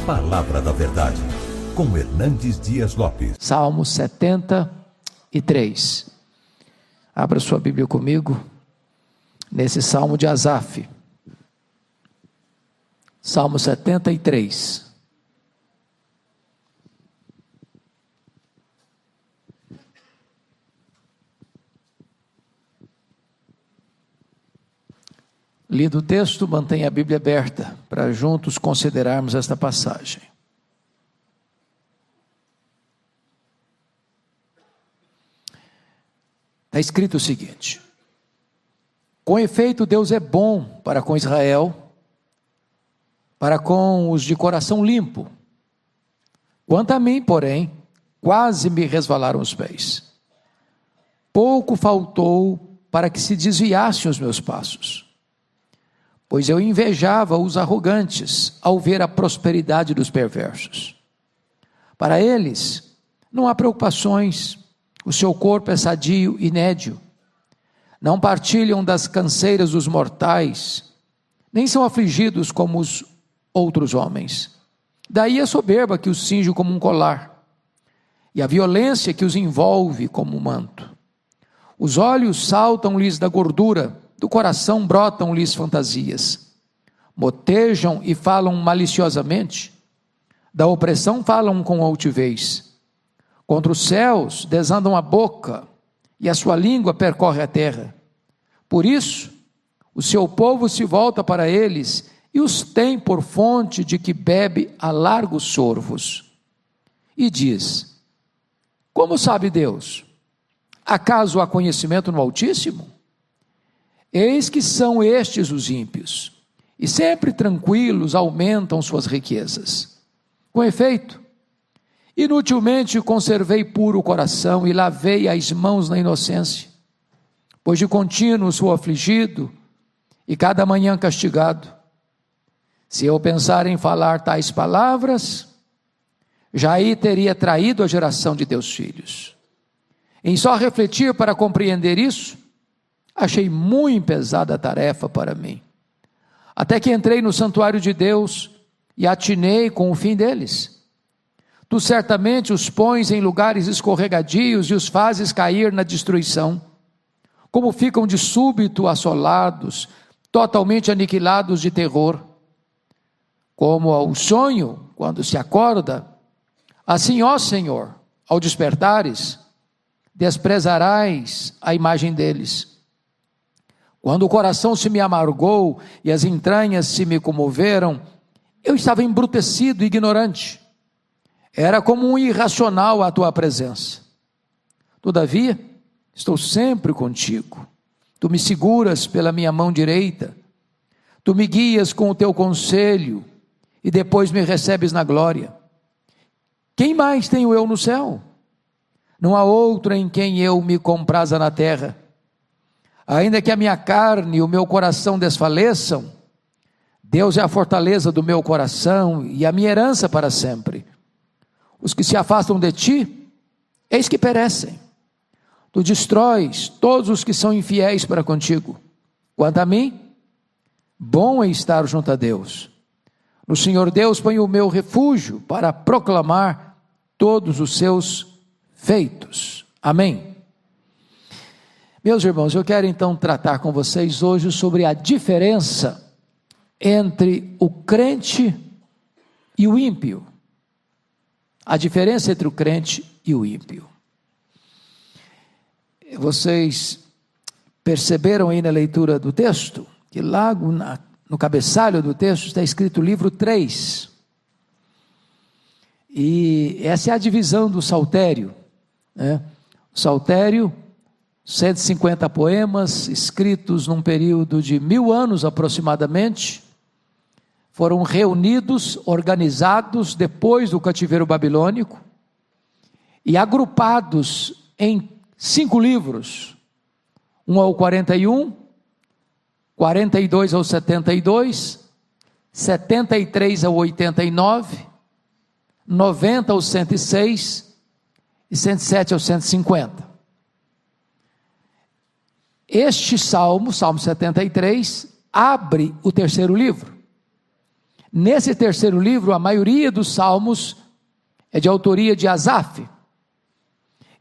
Palavra da Verdade, com Hernandes Dias Lopes. Salmo 73. Abra sua Bíblia comigo, nesse Salmo de Asaf. Salmo 73. Lido o texto, mantenha a Bíblia aberta, para juntos considerarmos esta passagem. Está escrito o seguinte: com efeito, Deus é bom para com Israel, para com os de coração limpo. Quanto a mim, porém, quase me resvalaram os pés. Pouco faltou para que se desviassem os meus passos. Pois eu invejava os arrogantes ao ver a prosperidade dos perversos. Para eles não há preocupações, o seu corpo é sadio e nédio. Não partilham das canseiras dos mortais, nem são afligidos como os outros homens. Daí a soberba que os cinge como um colar, e a violência que os envolve como um manto. Os olhos saltam-lhes da gordura, do coração brotam-lhes fantasias. Motejam e falam maliciosamente, da opressão falam com altivez. Contra os céus desandam a boca, e a sua língua percorre a terra. Por isso, o seu povo se volta para eles, e os tem por fonte de que bebe a largos sorvos. E diz: como sabe Deus? Acaso há conhecimento no Altíssimo? Eis que são estes os ímpios, e sempre tranquilos aumentam suas riquezas. Com efeito, inutilmente conservei puro o coração e lavei as mãos na inocência, pois de contínuo sou afligido e cada manhã castigado. Se eu pensar em falar tais palavras, já aí teria traído a geração de teus filhos. Em só refletir para compreender isso, achei muito pesada a tarefa para mim, até que entrei no santuário de Deus e atinei com o fim deles. Tu certamente os pões em lugares escorregadios e os fazes cair na destruição, como ficam de súbito assolados, totalmente aniquilados de terror. Como ao sonho, quando se acorda, assim, ó Senhor, ao despertares, desprezarás a imagem deles. Quando o coração se me amargou e as entranhas se me comoveram, eu estava embrutecido e ignorante. Era como um irracional à tua presença. Todavia, estou sempre contigo. Tu me seguras pela minha mão direita. Tu me guias com o teu conselho e depois me recebes na glória. Quem mais tenho eu no céu? Não há outro em quem eu me compraza na terra. Ainda que a minha carne e o meu coração desfaleçam, Deus é a fortaleza do meu coração e a minha herança para sempre. Os que se afastam de ti, eis que perecem. Tu destróis todos os que são infiéis para contigo. Quanto a mim, bom é estar junto a Deus. No Senhor Deus ponho o meu refúgio para proclamar todos os seus feitos. Amém. Meus irmãos, eu quero então tratar com vocês hoje sobre a diferença entre o crente e o ímpio. A diferença entre o crente e o ímpio. Vocês perceberam aí na leitura do texto, que lá no cabeçalho do texto está escrito livro 3. E essa é a divisão do saltério, né? O saltério, 150 poemas escritos num período de 1000 anos aproximadamente, foram reunidos, organizados depois do cativeiro babilônico e agrupados em 5 livros, 1 ao 41, 42 ao 72, 73 ao 89, 90 ao 106 e 107 ao 150. Este salmo, Salmo 73, abre o terceiro livro. nesse terceiro livro, a maioria dos salmos é de autoria de Asaf.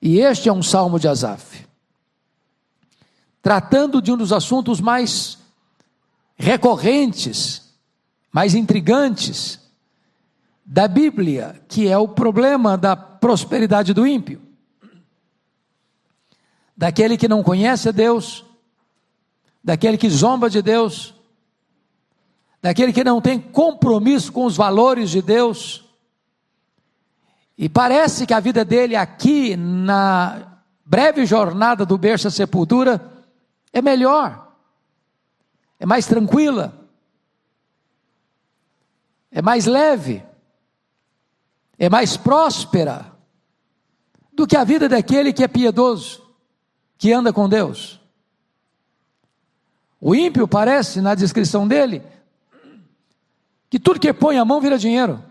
E este é um salmo de Asaf, tratando de um dos assuntos mais recorrentes, mais intrigantes da Bíblia, que é o problema da prosperidade do ímpio, daquele que não conhece a Deus, daquele que zomba de Deus, daquele que não tem compromisso com os valores de Deus, e parece que a vida dele aqui, na breve jornada do berço à sepultura, é melhor, é mais tranquila, é mais leve, é mais próspera, do que a vida daquele que é piedoso, que anda com Deus. O ímpio parece, na descrição dele, que tudo que põe a mão vira dinheiro.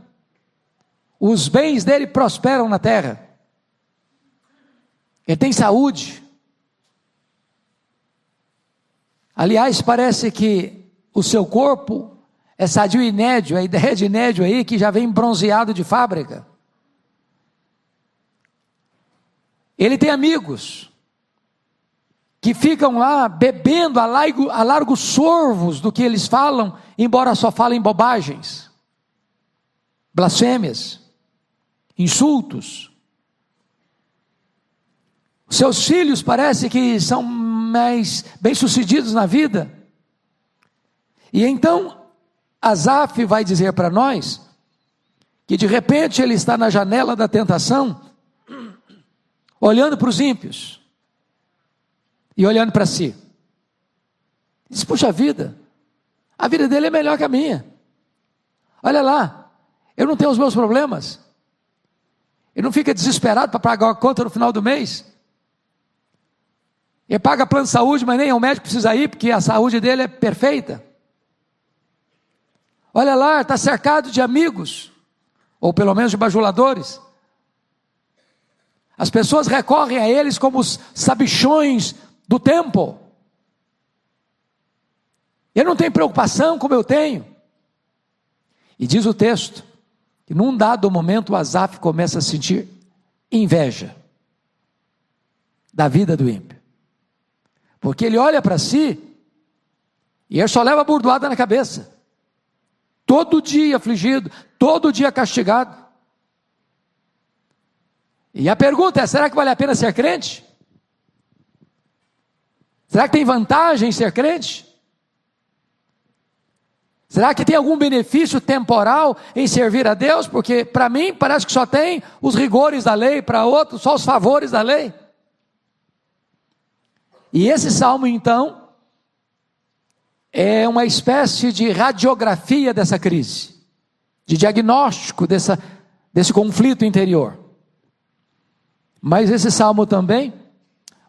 Os bens dele prosperam na terra. Ele tem saúde. Aliás, parece que o seu corpo é sadio e nédio. A ideia de nédio aí que já vem bronzeado de fábrica. Ele tem amigos que ficam lá bebendo a largos sorvos do que eles falam, embora só falem bobagens, blasfêmias, insultos. Seus filhos parece que são mais bem-sucedidos na vida. E então Asaf vai dizer para nós que de repente ele está na janela da tentação, olhando para os ímpios e olhando para si. Diz: puxa vida, a vida dele é melhor que a minha. Olha lá, eu não tenho os meus problemas. Ele não fica desesperado para pagar a conta no final do mês. Ele paga plano de saúde, mas nem ao médico precisa ir, porque a saúde dele é perfeita. Olha lá, está cercado de amigos, ou pelo menos de bajuladores. As pessoas recorrem a eles como os sabichões do tempo. Ele não tem preocupação como eu tenho. E diz o texto, que num dado momento Asaf começa a sentir inveja da vida do ímpio. Porque ele olha para si, e ele só leva burdoada na cabeça. Todo dia afligido, todo dia castigado. E a pergunta é: será que vale a pena ser crente? Será que tem vantagem em ser crente? Será que tem algum benefício temporal em servir a Deus? Porque para mim parece que só tem os rigores da lei, para outros só os favores da lei. E esse salmo então é uma espécie de radiografia dessa crise, de diagnóstico desse conflito interior. Mas esse salmo também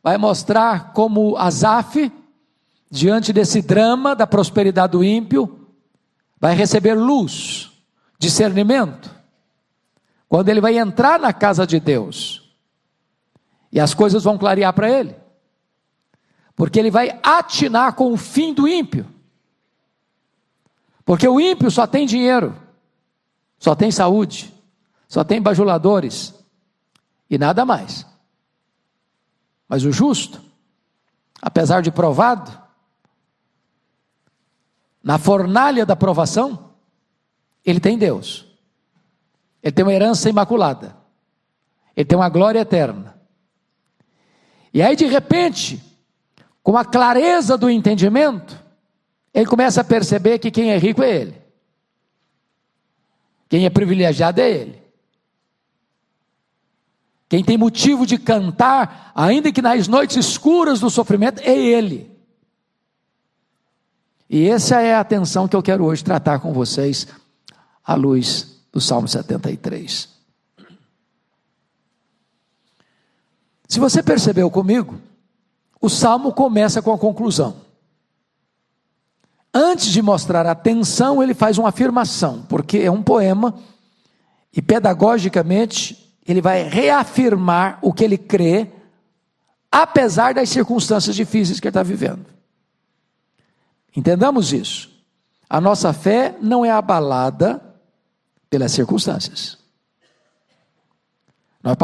vai mostrar como Asaf, diante desse drama da prosperidade do ímpio, vai receber luz, discernimento, quando ele vai entrar na casa de Deus, e as coisas vão clarear para ele, porque ele vai atinar com o fim do ímpio, porque o ímpio só tem dinheiro, só tem saúde, só tem bajuladores, e nada mais. Mas o justo, apesar de provado, na fornalha da provação, ele tem Deus, ele tem uma herança imaculada, ele tem uma glória eterna. E aí de repente, com a clareza do entendimento, ele começa a perceber que quem é rico é ele, quem é privilegiado é ele, quem tem motivo de cantar, ainda que nas noites escuras do sofrimento, é ele. E essa é a atenção que eu quero hoje tratar com vocês, à luz do Salmo 73. Se você percebeu comigo, o Salmo começa com a conclusão. Antes de mostrar a tensão, ele faz uma afirmação, porque é um poema, e pedagogicamente, ele vai reafirmar o que ele crê, apesar das circunstâncias difíceis que ele está vivendo. Entendamos isso. a nossa fé não é abalada pelas circunstâncias. Nós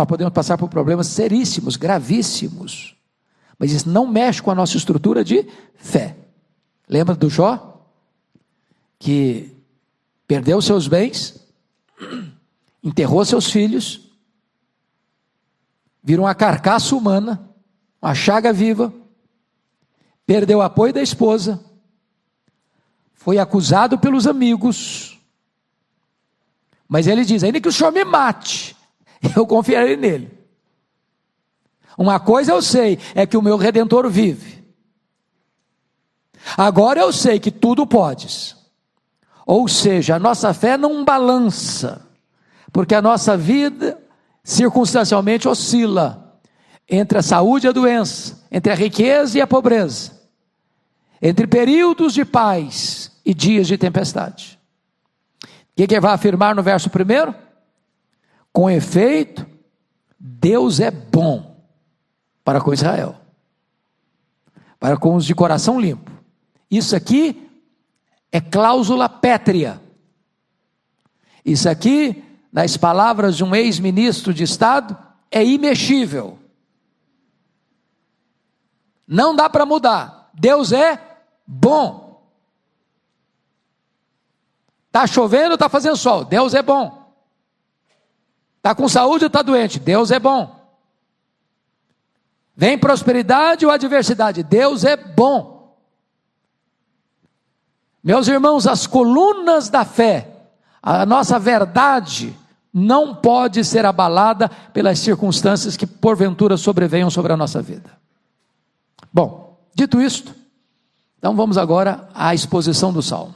podemos passar por problemas seríssimos, gravíssimos, mas isso não mexe com a nossa estrutura de fé. Lembra do Jó? Que perdeu seus bens, enterrou seus filhos, virou uma carcaça humana, uma chaga viva, perdeu o apoio da esposa, foi acusado pelos amigos, mas ele diz: ainda que o Senhor me mate, eu confiarei nele. Uma coisa eu sei, é que o meu Redentor vive. Agora eu sei que tudo podes. Ou seja, a nossa fé não balança, porque a nossa vida circunstancialmente oscila entre a saúde e a doença, entre a riqueza e a pobreza, entre períodos de paz e dias de tempestade. O que vai afirmar no verso 1? Com efeito, Deus é bom para com Israel, para com os de coração limpo. Isso aqui é cláusula pétrea. Isso aqui, nas palavras de um ex-ministro de Estado, é imexível. Não dá para mudar. Deus é bom. Está chovendo, está fazendo sol, Deus é bom. Está com saúde ou está doente, Deus é bom. Vem prosperidade ou adversidade, Deus é bom. Meus irmãos, as colunas da fé, a nossa verdade, não pode ser abalada pelas circunstâncias que porventura sobrevenham sobre a nossa vida. Bom, dito isto, então vamos agora à exposição do Salmo.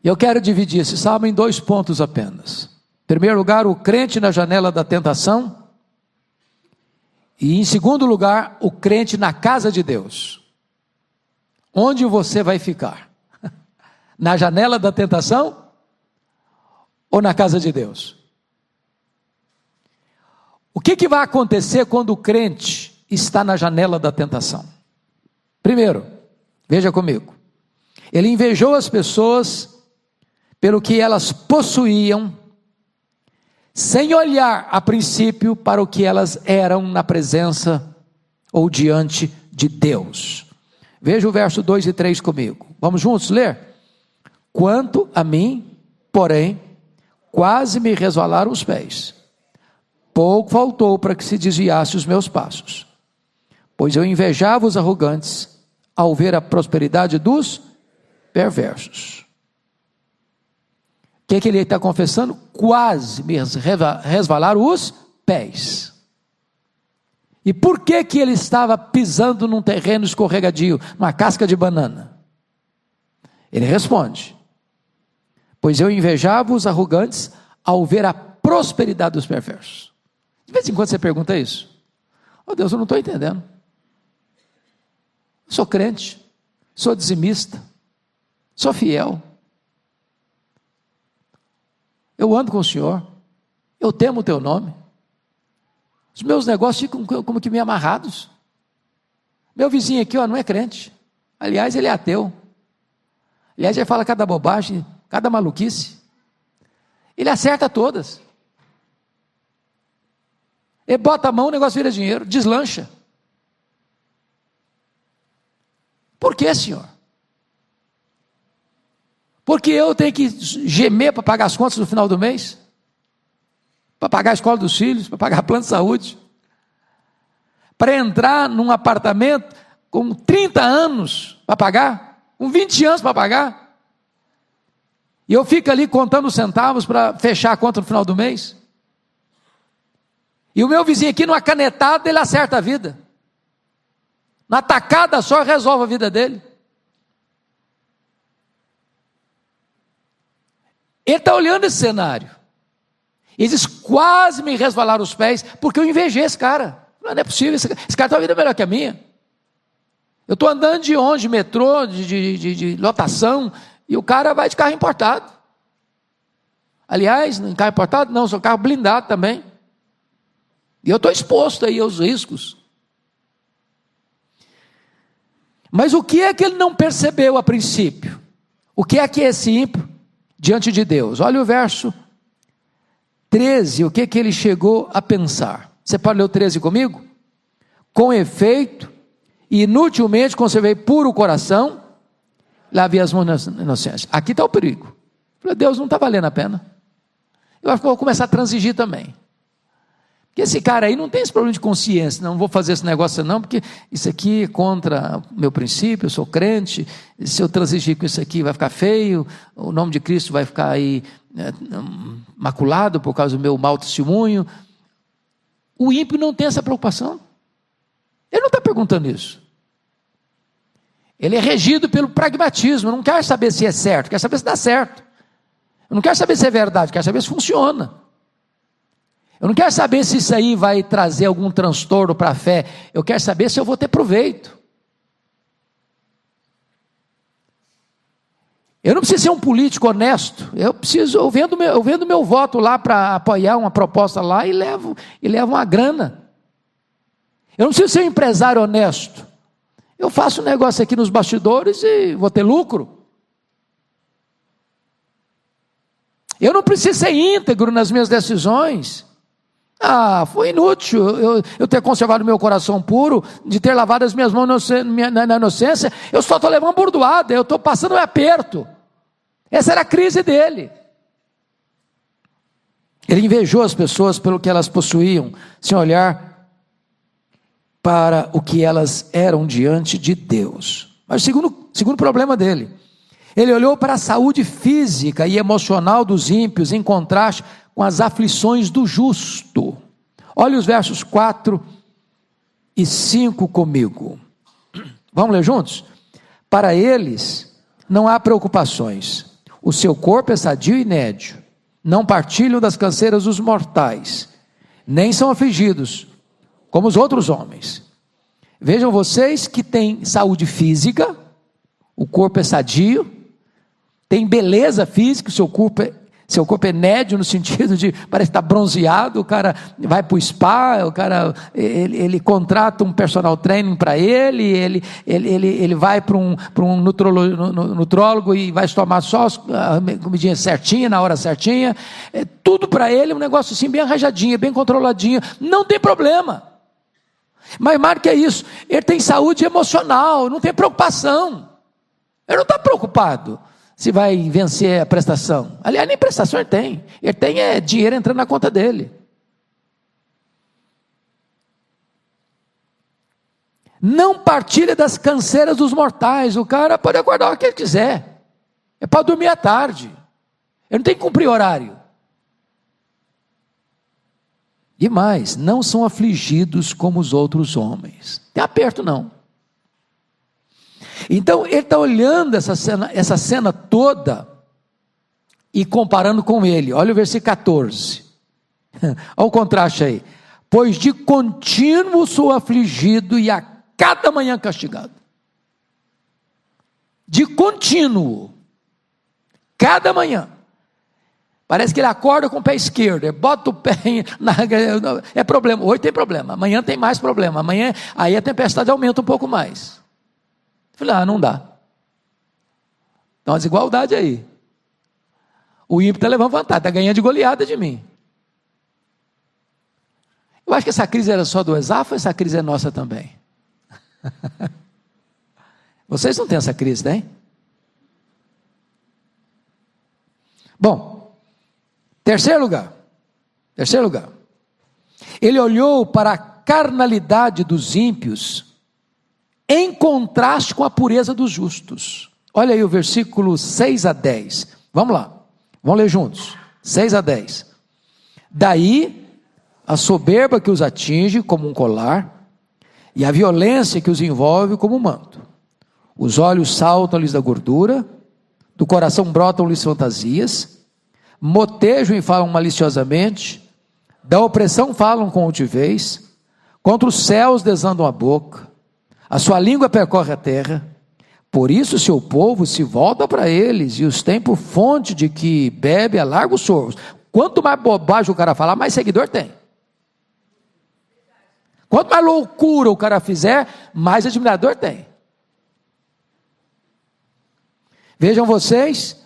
Eu quero dividir esse Salmo em 2 pontos apenas. Em primeiro lugar, o crente na janela da tentação, e em segundo lugar, o crente na casa de Deus. Onde você vai ficar? Na janela da tentação ou na casa de Deus? O que vai acontecer quando o crente está na janela da tentação? Primeiro, veja comigo, ele invejou as pessoas pelo que elas possuíam, sem olhar a princípio para o que elas eram na presença ou diante de Deus. Veja o verso 2 e 3 comigo, vamos juntos ler? Quanto a mim, porém, quase me resvalaram os pés, pouco faltou para que se desviasse os meus passos, pois eu invejava os arrogantes, ao ver a prosperidade dos perversos. O que ele está confessando? Quase me resvalaram os pés. E por que ele estava pisando num terreno escorregadio, numa casca de banana? Ele responde: pois eu invejava os arrogantes ao ver a prosperidade dos perversos. De vez em quando você pergunta isso. Oh Deus, eu não estou entendendo. Sou crente, sou dizimista, sou fiel. Eu ando com o Senhor, eu temo o teu nome. Os meus negócios ficam como que meio amarrados. Meu vizinho aqui, não é crente. Aliás, ele é ateu. Aliás, ele fala cada bobagem, cada maluquice. Ele acerta todas. Ele bota a mão, o negócio vira dinheiro, deslancha. Por que, Senhor? Porque eu tenho que gemer para pagar as contas no final do mês? Para pagar a escola dos filhos, para pagar plano de saúde? Para entrar num apartamento com 30 anos para pagar? Com 20 anos para pagar? E eu fico ali contando os centavos para fechar a conta no final do mês? E o meu vizinho aqui, numa canetada, ele acerta a vida. Na tacada só resolve a vida dele. Ele está olhando esse cenário. Ele diz: quase me resvalaram os pés, porque eu invejei esse cara. Não é possível, esse cara tem uma vida melhor que a minha. Eu estou andando de ônibus, de metrô, de lotação, e o cara vai de carro importado. Aliás, em carro importado não, sou carro blindado também. E eu estou exposto aí aos riscos. Mas o que é que ele não percebeu a princípio? O que é esse ímpio diante de Deus? Olha o verso 13, o que é que ele chegou a pensar? Você pode ler o 13 comigo? Com efeito, inutilmente conservei puro o coração, lavei as mãos na inocência. Aqui está o perigo. Deus, não está valendo a pena. Eu acho que eu vou começar a transigir também. Porque esse cara aí não tem esse problema de consciência, não vou fazer esse negócio não, porque isso aqui é contra o meu princípio, eu sou crente, se eu transigir com isso aqui vai ficar feio, o nome de Cristo vai ficar aí maculado por causa do meu mau testemunho. O ímpio não tem essa preocupação. Ele não está perguntando isso. Ele é regido pelo pragmatismo, não quer saber se é certo, quer saber se dá certo. Eu não quero saber se é verdade, quero saber se funciona. Eu não quero saber se isso aí vai trazer algum transtorno para a fé, eu quero saber se eu vou ter proveito. Eu não preciso ser um político honesto, eu vendo meu voto lá para apoiar uma proposta lá e levo uma grana. Eu não preciso ser um empresário honesto, eu faço um negócio aqui nos bastidores e vou ter lucro. Eu não preciso ser íntegro nas minhas decisões. Foi inútil eu ter conservado meu coração puro, de ter lavado as minhas mãos na inocência. Eu só estou levando bordoada, eu estou passando um aperto. Essa era a crise dele. Ele invejou as pessoas pelo que elas possuíam, sem olhar para o que elas eram diante de Deus. Mas o segundo problema dele, ele olhou para a saúde física e emocional dos ímpios, em contraste com as aflições do justo. Olha os versos 4 e 5 comigo. Vamos ler juntos? Para eles não há preocupações. O seu corpo é sadio e nédio. Não partilham das canseiras dos mortais. Nem são afligidos, como os outros homens. Vejam vocês que têm saúde física, o corpo é sadio, tem beleza física, seu corpo é nédio no sentido de parece estar bronzeado, o cara vai para o spa, o cara ele contrata um personal training para ele vai para um nutrólogo e vai tomar só a comidinha certinha, na hora certinha, tudo para ele, um negócio assim bem arranjadinho, bem controladinho, não tem problema. Mas mais do que isso, ele tem saúde emocional, não tem preocupação, ele não está preocupado se vai vencer a prestação. Aliás, nem prestação ele tem dinheiro entrando na conta dele. Não partilha das canseiras dos mortais. O cara pode acordar o que ele quiser, ele pode dormir à tarde, ele não tem que cumprir horário. E mais, não são afligidos como os outros homens. Tem aperto não. Então ele está olhando essa cena toda e comparando com ele. Olha o versículo 14. Olha o contraste aí. Pois de contínuo sou afligido e a cada manhã castigado. De contínuo. Cada manhã. Parece que ele acorda com o pé esquerdo, ele bota o pé é problema, hoje tem problema, amanhã tem mais problema, amanhã aí a tempestade aumenta um pouco mais. Eu falei, não dá. Então uma desigualdade aí. O ímpio está levando vantagem, está ganhando de goleada de mim. Eu acho que essa crise era só do Esaf, ou essa crise é nossa também? Vocês não têm essa crise, tem? Bom, terceiro lugar, ele olhou para a carnalidade dos ímpios em contraste com a pureza dos justos. Olha aí o versículo 6 a 10, vamos lá, vamos ler juntos, 6 a 10. Daí a soberba que os atinge como um colar, e a violência que os envolve como um manto. Os olhos saltam-lhes da gordura, do coração brotam-lhes fantasias, motejam e falam maliciosamente, da opressão falam com altivez, contra os céus desandam a boca, a sua língua percorre a terra, por isso seu povo se volta para eles, e os tem por fonte de que bebe a largos sorvos. Quanto mais bobagem o cara falar, mais seguidor tem. Quanto mais loucura o cara fizer, mais admirador tem. Vejam vocês,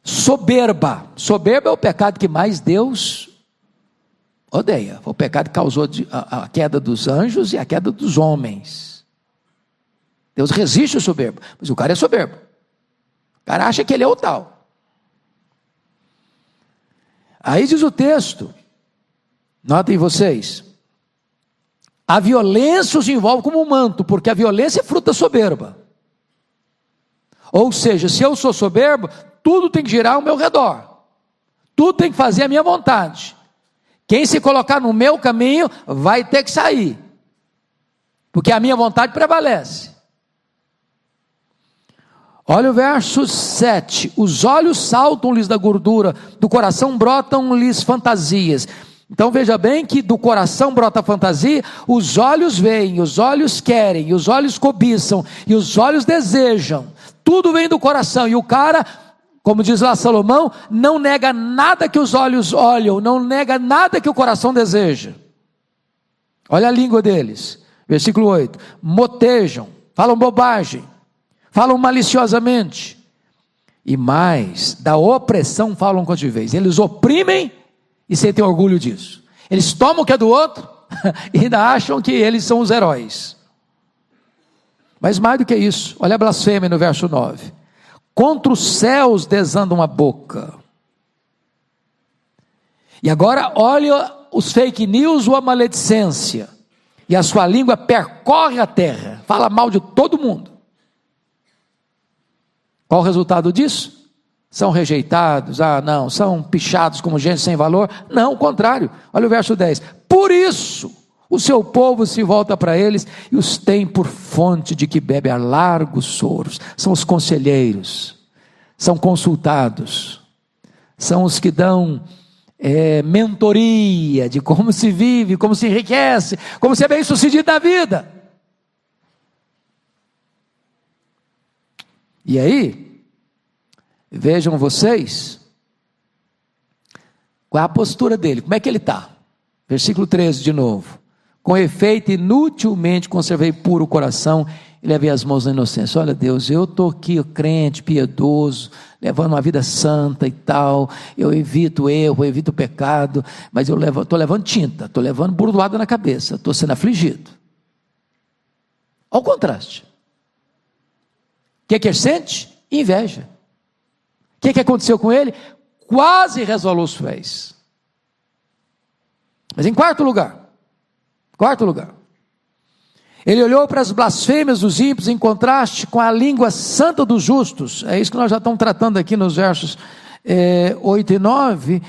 soberba. Soberba é o pecado que mais Deus odeia. Foi o pecado que causou a queda dos anjos e a queda dos homens. Deus resiste ao soberbo, mas o cara é soberbo. O cara acha que ele é o tal. Aí diz o texto, notem vocês, a violência os envolve como um manto, porque a violência é fruto da soberba. Ou seja, se eu sou soberbo, tudo tem que girar ao meu redor, tudo tem que fazer a minha vontade. Quem se colocar no meu caminho vai ter que sair, porque a minha vontade prevalece. Olha o verso 7, os olhos saltam-lhes da gordura, do coração brotam-lhes fantasias. Então veja bem que do coração brota fantasia, os olhos veem, os olhos querem, os olhos cobiçam, e os olhos desejam, tudo vem do coração, e o cara, como diz lá Salomão, não nega nada que os olhos olham, não nega nada que o coração deseja. Olha a língua deles, versículo 8, motejam, falam bobagem, falam maliciosamente, e mais, da opressão falam quanto de vez, eles oprimem e sentem orgulho disso, eles tomam o que é do outro, e ainda acham que eles são os heróis. Mas mais do que isso, olha a blasfêmia no verso 9, contra os céus desandam a boca, e agora olha os fake news ou a maledicência, e a sua língua percorre a terra, fala mal de todo mundo. Qual o resultado disso? São rejeitados, não, são pichados como gente sem valor. Não, o contrário, olha o verso 10, por isso o seu povo se volta para eles e os tem por fonte de que bebe a largos soros. São os conselheiros, são consultados, são os que dão mentoria de como se vive, como se enriquece, como se é bem sucedido na vida. E aí, vejam vocês, qual é a postura dele, como é que ele está? Versículo 13 de novo, com efeito inutilmente conservei puro o coração e levei as mãos na inocência. Olha Deus, eu estou aqui crente, piedoso, levando uma vida santa e tal, eu evito erro, eu evito pecado, mas eu estou levando tinta, estou levando burdoada na cabeça, estou sendo afligido. Olha o contraste. O que ele sente? Inveja. O que aconteceu com ele? Quase resvalou os pés. Mas em quarto lugar, ele olhou para as blasfêmias dos ímpios em contraste com a língua santa dos justos. É isso que nós já estamos tratando aqui nos versos 8 e 9,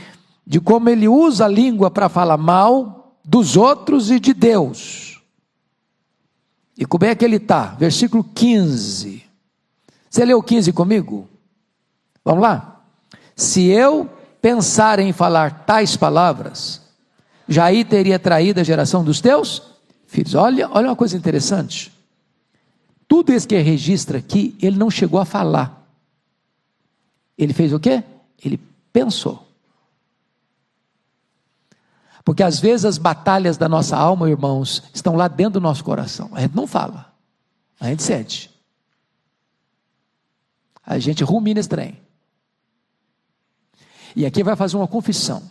de como ele usa a língua para falar mal dos outros e de Deus. E como é que ele está? Versículo 15. Você leu 15 comigo? Vamos lá? Se eu pensar em falar tais palavras, já aí teria traído a geração dos teus filhos. Olha uma coisa interessante. Tudo isso que ele registra aqui, ele não chegou a falar. Ele fez o quê? Ele pensou. Porque às vezes as batalhas da nossa alma, irmãos, estão lá dentro do nosso coração. A gente não fala, a gente sente. A gente rumina esse trem. E aqui vai fazer uma confissão.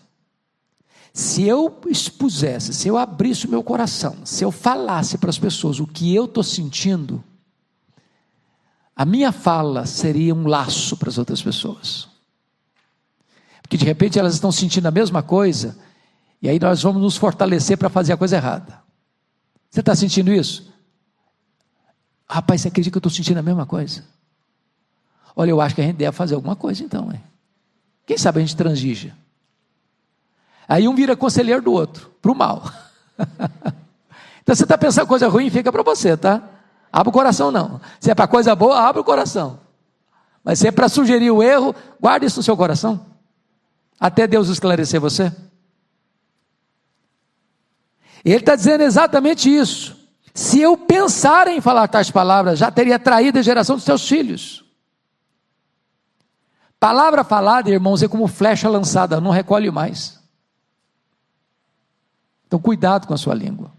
Se eu expusesse, se eu abrisse o meu coração, se eu falasse para as pessoas o que eu estou sentindo, a minha fala seria um laço para as outras pessoas. Porque de repente elas estão sentindo a mesma coisa, e aí nós vamos nos fortalecer para fazer a coisa errada. Você está sentindo isso? Rapaz, você acredita que eu estou sentindo a mesma coisa? Olha, eu acho que a gente deve fazer alguma coisa então, hein? Quem sabe a gente transige. Aí um vira conselheiro do outro, para o mal. Então você está pensando coisa ruim, fica para você, tá? Abre o coração não. Se é para coisa boa, abre o coração. Mas se é para sugerir o erro, guarde isso no seu coração. Até Deus esclarecer você. Ele está dizendo exatamente isso. Se eu pensar em falar tais palavras, já teria traído a geração dos seus filhos. Palavra falada, irmãos, é como flecha lançada, não recolhe mais. Então cuidado com a sua língua.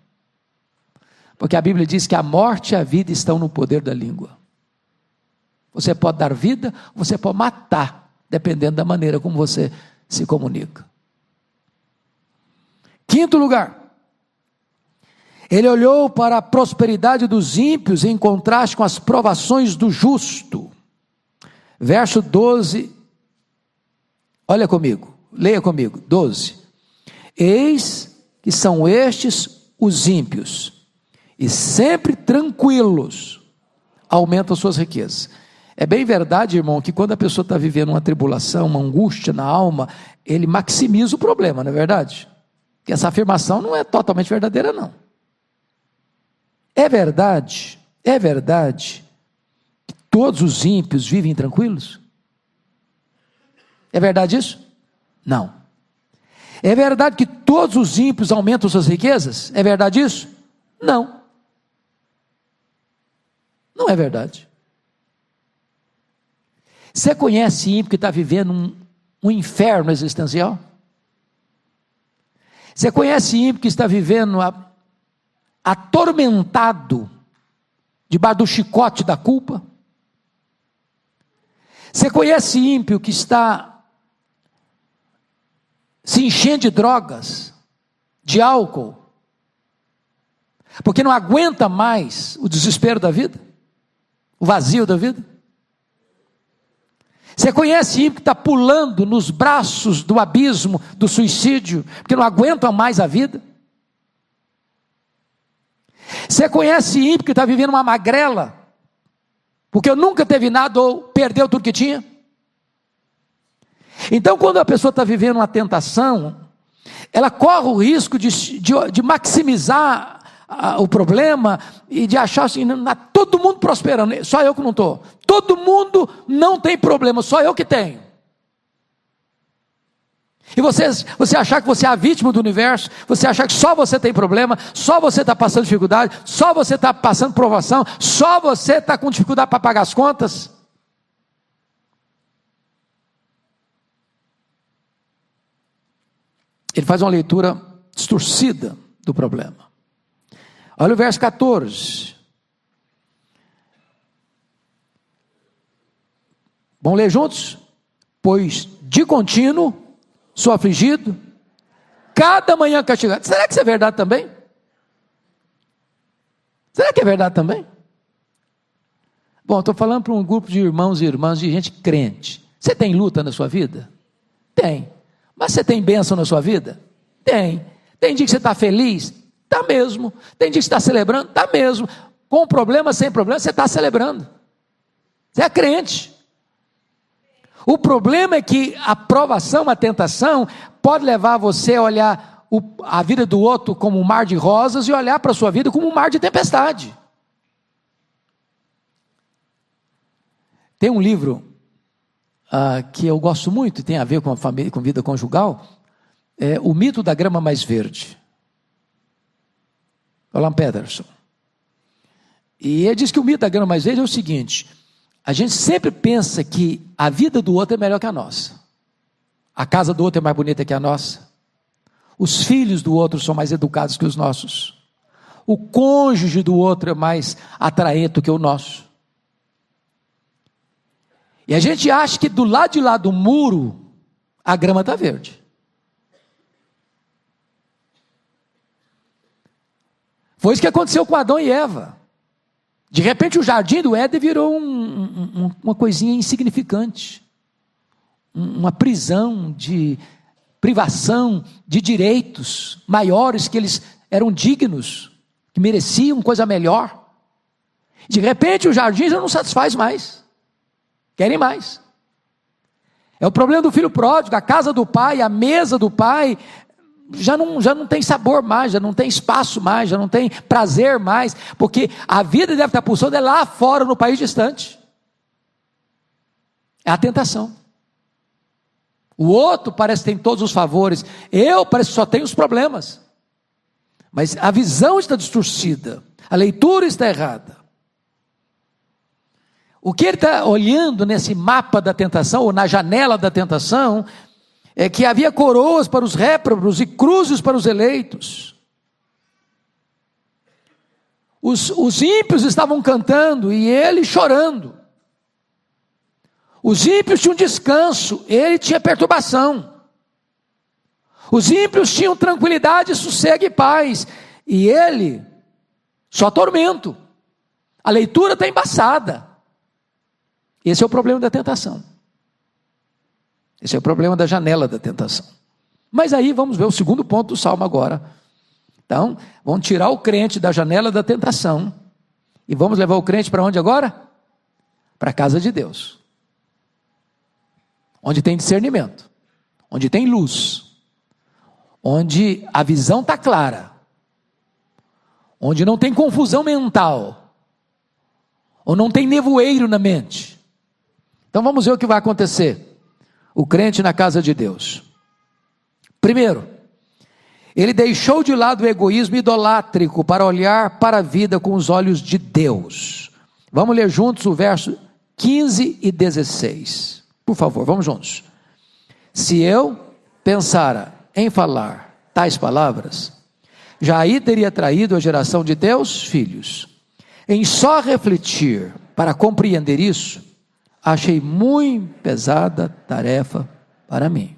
Porque a Bíblia diz que a morte e a vida estão no poder da língua. Você pode dar vida, você pode matar, dependendo da maneira como você se comunica. Quinto lugar, ele olhou para a prosperidade dos ímpios em contraste com as provações do justo. Verso 12, olha comigo, leia comigo, 12. Eis que são estes os ímpios, e sempre tranquilos, aumentam suas riquezas. É bem verdade, irmão, que quando a pessoa está vivendo uma tribulação, uma angústia na alma, ele maximiza o problema, não é verdade? Que essa afirmação não é totalmente verdadeira, não. É verdade que todos os ímpios vivem tranquilos? É verdade isso? Não. É verdade que todos os ímpios aumentam suas riquezas? É verdade isso? Não. Não é verdade. Você conhece ímpio que está vivendo um inferno existencial? Você conhece ímpio que está vivendo atormentado debaixo do chicote da culpa? Você conhece ímpio que está se enchendo de drogas, de álcool, porque não aguenta mais o desespero da vida, o vazio da vida? Você conhece ímpio que está pulando nos braços do abismo, do suicídio, porque não aguenta mais a vida? Você conhece ímpio que está vivendo uma magrela, porque nunca teve nada ou perdeu tudo que tinha? Então, quando a pessoa está vivendo uma tentação, ela corre o risco de maximizar o problema e de achar assim, todo mundo prosperando, só eu que não estou. Todo mundo não tem problema, só eu que tenho. E você achar que você é a vítima do universo, você achar que só você tem problema, só você está passando dificuldade, só você está passando provação, só você está com dificuldade para pagar as contas. Ele faz uma leitura distorcida do problema. Olha o verso 14. Vamos ler juntos? Pois de contínuo sou afligido, cada manhã castigado. Será que isso é verdade também? Será que é verdade também? Bom, estou falando para um grupo de irmãos e irmãs, de gente crente. Você tem luta na sua vida? Tem. Mas você tem bênção na sua vida? Tem. Tem dia que você está feliz? Está mesmo. Tem dia que você está celebrando? Está mesmo. Com problema, sem problema, você está celebrando. Você é crente. O problema é que a provação, a tentação, pode levar você a olhar a vida do outro como um mar de rosas e olhar para a sua vida como um mar de tempestade. Tem um livro que eu gosto muito, tem a ver com a família, com vida conjugal, é O Mito da Grama Mais Verde. Alan Peterson. E ele diz que o mito da grama mais verde é o seguinte: a gente sempre pensa que a vida do outro é melhor que a nossa, a casa do outro é mais bonita que a nossa, os filhos do outro são mais educados que os nossos, o cônjuge do outro é mais atraente que o nosso. E a gente acha que do lado de lá do muro a grama está verde. Foi isso que aconteceu com Adão e Eva. De repente o jardim do Éden virou uma coisinha insignificante, uma prisão de privação de direitos maiores que eles eram dignos, que mereciam coisa melhor. De repente o jardim já não satisfaz mais, querem mais. É o problema do filho pródigo, a casa do pai, a mesa do pai já não tem sabor mais, já não tem espaço mais, já não tem prazer mais, porque a vida deve estar pulsando lá fora, no país distante. É a tentação. O outro parece que tem todos os favores, eu parece que só tenho os problemas. Mas a visão está distorcida, a leitura está errada. O que ele está olhando nesse mapa da tentação, ou na janela da tentação, é que havia coroas para os réprobos e cruzes para os eleitos. Os ímpios estavam cantando e ele chorando. Os ímpios tinham descanso, ele tinha perturbação. Os ímpios tinham tranquilidade, sossego e paz, e ele só tormento. A leitura está embaçada. Esse é o problema da tentação. Esse é o problema da janela da tentação. Mas aí vamos ver o segundo ponto do Salmo agora. Então, vamos tirar o crente da janela da tentação e vamos levar o crente para onde agora? Para a casa de Deus. Onde tem discernimento, onde tem luz, onde a visão está clara, onde não tem confusão mental, ou não tem nevoeiro na mente. Então vamos ver o que vai acontecer. O crente na casa de Deus. Primeiro, ele deixou de lado o egoísmo idolátrico para olhar para a vida com os olhos de Deus. Vamos ler juntos o verso 15 e 16. Por favor, vamos juntos. Se eu pensara em falar tais palavras, já aí teria traído a geração de teus filhos. Em só refletir para compreender isso, achei muito pesada tarefa para mim.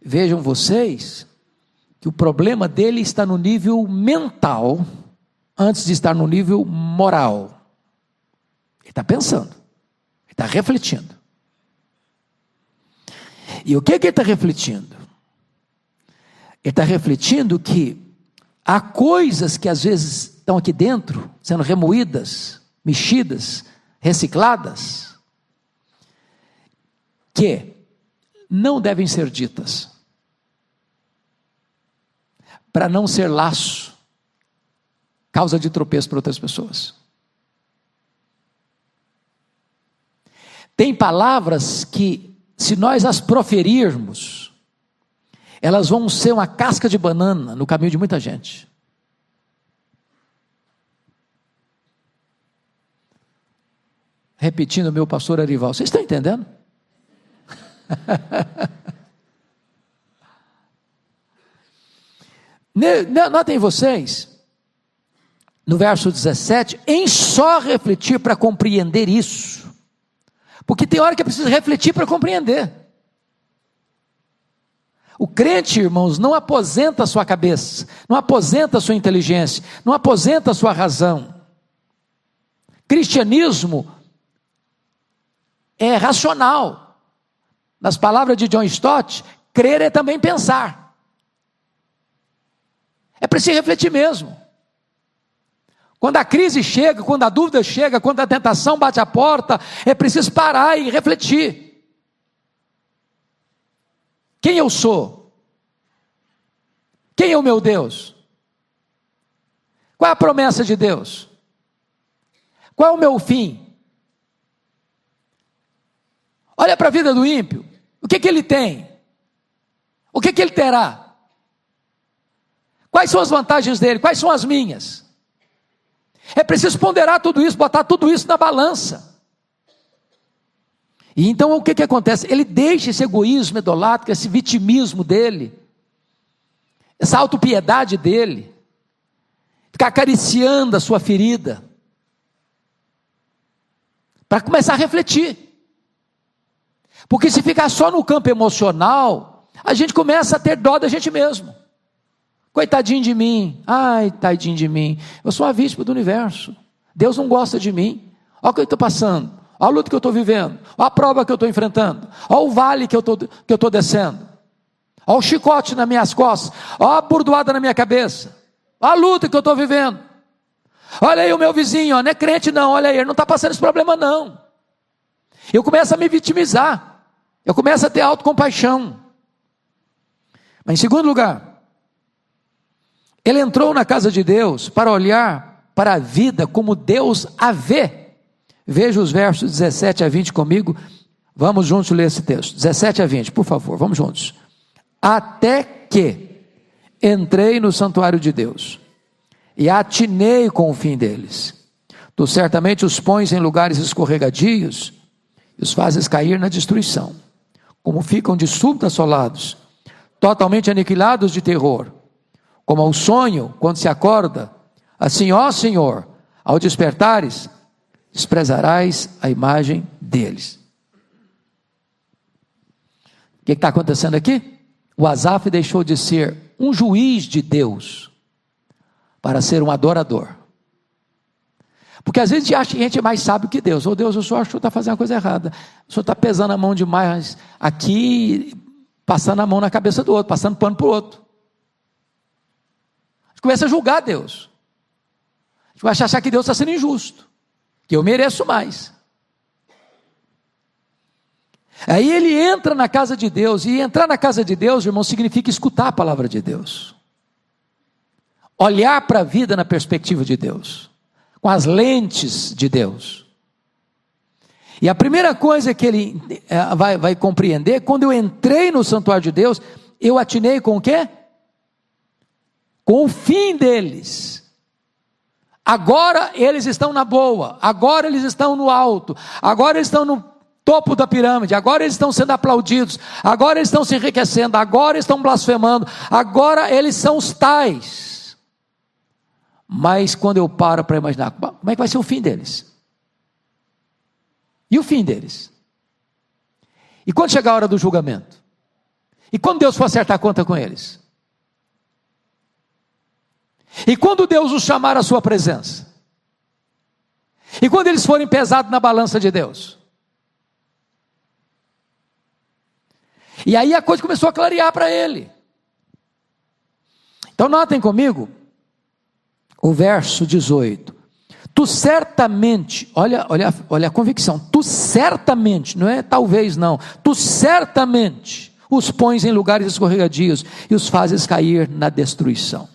Vejam vocês que o problema dele está no nível mental, antes de estar no nível moral. Ele está pensando, ele está refletindo. E o que ele está refletindo? Ele está refletindo que há coisas que às vezes estão aqui dentro, sendo remoídas, mexidas, recicladas, que não devem ser ditas, para não ser laço, causa de tropeço para outras pessoas. Tem palavras que, se nós as proferirmos, elas vão ser uma casca de banana no caminho de muita gente. Repetindo o meu pastor Arival, vocês estão entendendo? Notem vocês, no verso 17, em só refletir para compreender isso, porque tem hora que é preciso refletir para compreender. O crente, irmãos, não aposenta a sua cabeça, não aposenta a sua inteligência, não aposenta a sua razão. Cristianismo é racional. Nas palavras de John Stott, crer é também pensar. É preciso refletir mesmo. Quando a crise chega, quando a dúvida chega, quando a tentação bate a porta, é preciso parar e refletir. Quem eu sou? Quem é o meu Deus? Qual é a promessa de Deus? Qual é o meu fim? Olha para a vida do ímpio. O que ele tem? O que ele terá? Quais são as vantagens dele? Quais são as minhas? É preciso ponderar tudo isso, botar tudo isso na balança. E então o que acontece? Ele deixa esse egoísmo idolátrico, esse vitimismo dele, essa autopiedade dele, ficar acariciando a sua ferida, para começar a refletir. Porque se ficar só no campo emocional, a gente começa a ter dó da gente mesmo. Coitadinho de mim, ai, tadinho de mim, eu sou a vítima do universo, Deus não gosta de mim, olha o que eu estou passando, olha a luta que eu estou vivendo, olha a prova que eu estou enfrentando, olha o vale que eu estou descendo, olha o chicote nas minhas costas, olha a burdoada na minha cabeça, olha a luta que eu estou vivendo, olha aí o meu vizinho, não é crente não, olha aí, ele não está passando esse problema não. Eu começo a me vitimizar, eu começo a ter autocompaixão. Mas em segundo lugar, ele entrou na casa de Deus para olhar para a vida como Deus a vê. Veja os versos 17 a 20 comigo. Vamos juntos ler esse texto. 17 a 20, por favor, vamos juntos. Até que entrei no santuário de Deus e atinei com o fim deles. Tu certamente os pões em lugares escorregadios e os fazes cair na destruição. Como ficam de súbito assolados, totalmente aniquilados de terror. Como ao sonho, quando se acorda, assim, ó Senhor, ao despertares, desprezarás a imagem deles. O que está acontecendo aqui? O Asaf deixou de ser um juiz de Deus para ser um adorador. Porque às vezes a gente acha que a gente é mais sábio que Deus. Oh Deus, o senhor acha que está fazendo uma coisa errada. O senhor está pesando a mão demais aqui, passando a mão na cabeça do outro, passando pano para o outro. A gente começa a julgar Deus. A gente começa a achar que Deus está sendo injusto, que eu mereço mais. Aí ele entra na casa de Deus, e entrar na casa de Deus, irmão, significa escutar a palavra de Deus. Olhar para a vida na perspectiva de Deus, com as lentes de Deus. E a primeira coisa que ele vai compreender, quando eu entrei no santuário de Deus, eu atinei com o quê? Com o fim deles. Agora eles estão na boa, agora eles estão no alto, agora eles estão no topo da pirâmide, agora eles estão sendo aplaudidos, agora eles estão se enriquecendo, agora eles estão blasfemando, agora eles são os tais. Mas quando eu paro para imaginar, como é que vai ser o fim deles? E o fim deles? E quando chegar a hora do julgamento? E quando Deus for acertar a conta com eles? E quando Deus os chamar à sua presença? E quando eles forem pesados na balança de Deus? E aí a coisa começou a clarear para ele. Então notem comigo o verso 18. Tu certamente, olha a convicção, tu certamente, não é talvez não, tu certamente os pões em lugares escorregadios e os fazes cair na destruição.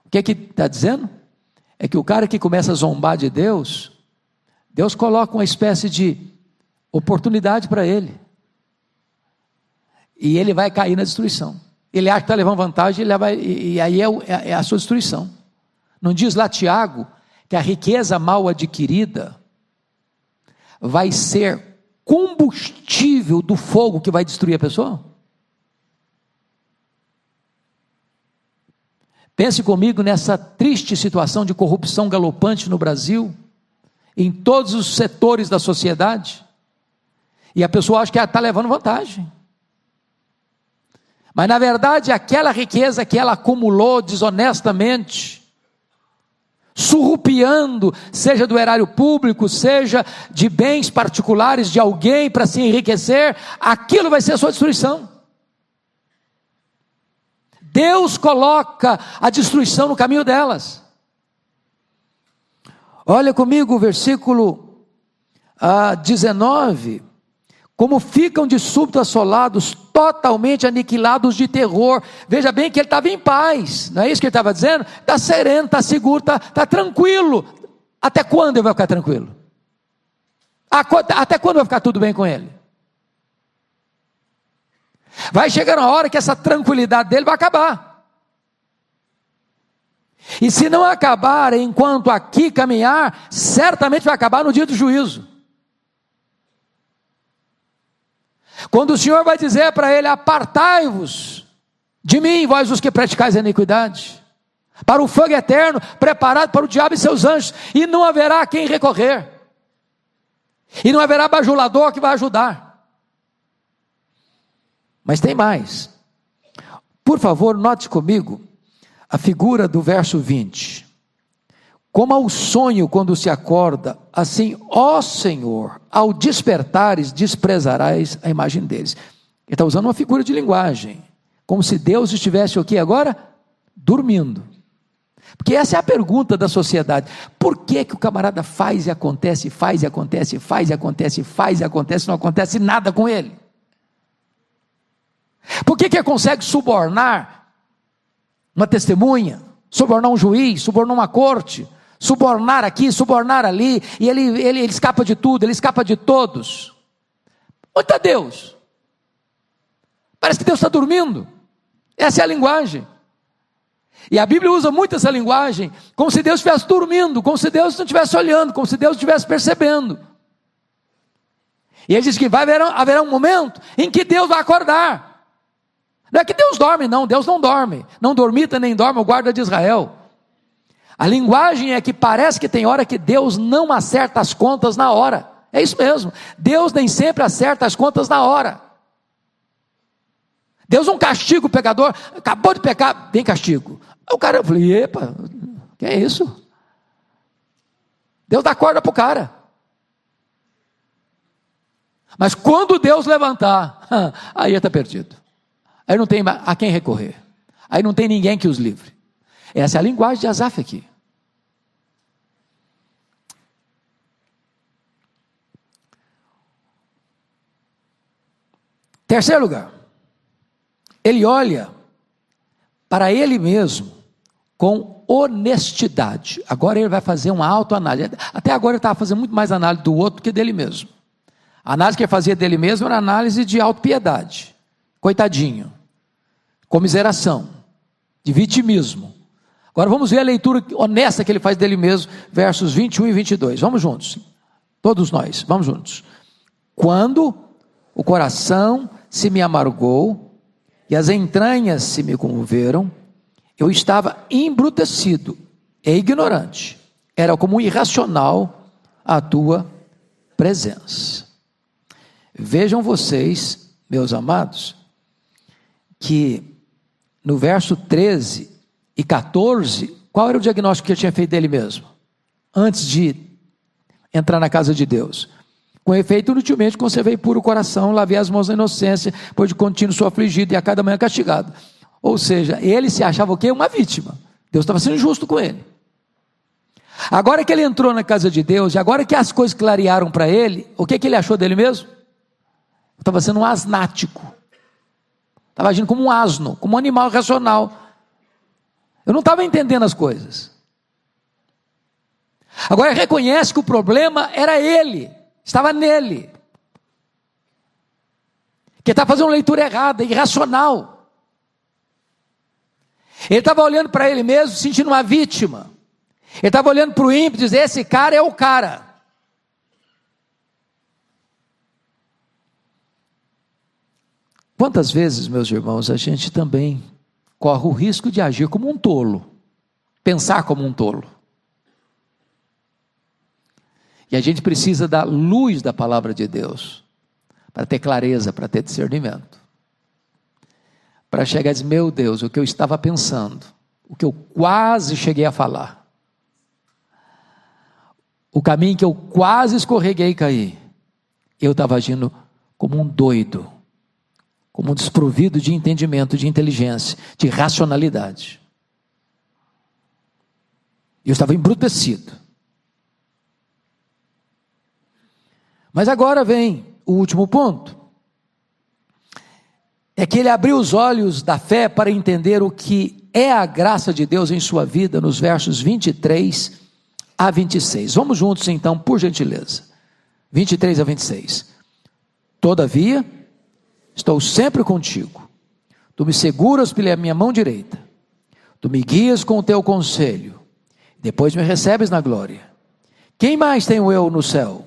O que é que está dizendo? É que o cara que começa a zombar de Deus, Deus coloca uma espécie de oportunidade para ele. E ele vai cair na destruição. Ele acha que está levando vantagem, e aí é a sua destruição. Não diz lá Tiago, que a riqueza mal adquirida vai ser combustível do fogo que vai destruir a pessoa? Pense comigo nessa triste situação de corrupção galopante no Brasil, em todos os setores da sociedade, e a pessoa acha que está levando vantagem. Mas na verdade aquela riqueza que ela acumulou desonestamente, surrupiando, seja do erário público, seja de bens particulares de alguém para se enriquecer, aquilo vai ser a sua destruição. Deus coloca a destruição no caminho delas. Olha comigo o versículo 19, como ficam de súbito assolados, totalmente aniquilados de terror. Veja bem que ele estava em paz, não é isso que ele estava dizendo? Está sereno, está seguro, está tranquilo. Até quando ele vai ficar tranquilo? Até quando vai ficar tudo bem com ele? Vai chegar uma hora que essa tranquilidade dele vai acabar. E se não acabar enquanto aqui caminhar, certamente vai acabar no dia do juízo. Quando o Senhor vai dizer para ele: apartai-vos de mim, vós os que praticais a iniquidade, para o fogo eterno, preparado para o diabo e seus anjos, e não haverá quem recorrer, e não haverá bajulador que vai ajudar. Mas tem mais. Por favor, note comigo a figura do verso 20. Como ao sonho quando se acorda, assim, ó Senhor, ao despertares, desprezarás a imagem deles. Ele está usando uma figura de linguagem, como se Deus estivesse aqui agora, dormindo. Porque essa é a pergunta da sociedade: por que que o camarada faz e acontece, faz e acontece, faz e acontece, faz e acontece, não acontece nada com ele? Por que que ele consegue subornar uma testemunha, subornar um juiz, subornar uma corte, subornar aqui, subornar ali, e ele escapa de tudo, ele escapa de todos? Onde está Deus? Parece que Deus está dormindo. Essa é a linguagem. E a Bíblia usa muito essa linguagem, como se Deus estivesse dormindo, como se Deus não estivesse olhando, como se Deus estivesse percebendo. E ele diz que haverá um momento em que Deus vai acordar. Não é que Deus dorme, não, Deus não dorme. Não dormita nem dorme o guarda de Israel. A linguagem é que parece que tem hora que Deus não acerta as contas na hora. É isso mesmo. Deus nem sempre acerta as contas na hora. Deus não castiga o pecador. Acabou de pecar, vem castigo. Aí o cara, eu falei, epa, que é isso? Deus dá corda para o cara. Mas quando Deus levantar, aí está perdido. Aí não tem a quem recorrer. Aí não tem ninguém que os livre. Essa é a linguagem de Asaf aqui. Terceiro lugar, ele olha para ele mesmo com honestidade. Agora ele vai fazer uma autoanálise. Até agora ele estava fazendo muito mais análise do outro do que dele mesmo. A análise que ele fazia dele mesmo era análise de autopiedade, coitadinho, comiseração, de vitimismo. Agora vamos ver a leitura honesta que ele faz dele mesmo, versos 21 e 22. Vamos juntos, todos nós, vamos juntos. Quando o coração se me amargou e as entranhas se me comoveram, eu estava embrutecido e ignorante, era como um irracional à tua presença. Vejam vocês, meus amados, que no verso 13 e 14, qual era o diagnóstico que ele tinha feito dele mesmo? Antes de entrar na casa de Deus. Com efeito, inutilmente conservei puro o coração, lavei as mãos na inocência, pois de contínuo sou afligido e a cada manhã castigado. Ou seja, ele se achava o quê? Uma vítima. Deus estava sendo justo com ele. Agora que ele entrou na casa de Deus, e agora que as coisas clarearam para ele, o que ele achou dele mesmo? Estava sendo um asnático. Estava agindo como um asno, como um animal irracional. Eu não estava entendendo as coisas. Agora ele reconhece que o problema era ele, estava nele. Que estava fazendo uma leitura errada, irracional. Ele estava olhando para ele mesmo, sentindo uma vítima. Ele estava olhando para o ímpio e dizendo, esse cara é o cara. Quantas vezes, meus irmãos, a gente também corre o risco de agir como um tolo, pensar como um tolo. E a gente precisa da luz da palavra de Deus, para ter clareza, para ter discernimento. Para chegar e dizer, meu Deus, o que eu estava pensando, o que eu quase cheguei a falar, o caminho que eu quase escorreguei e caí, eu estava agindo como um doido, como um desprovido de entendimento, de inteligência, de racionalidade. Eu estava embrutecido. Mas agora vem o último ponto. É que ele abriu os olhos da fé para entender o que é a graça de Deus em sua vida, nos versos 23 a 26. Vamos juntos então, por gentileza. 23 a 26. Todavia, estou sempre contigo. Tu me seguras pela minha mão direita. Tu me guias com o teu conselho. Depois me recebes na glória. Quem mais tenho eu no céu?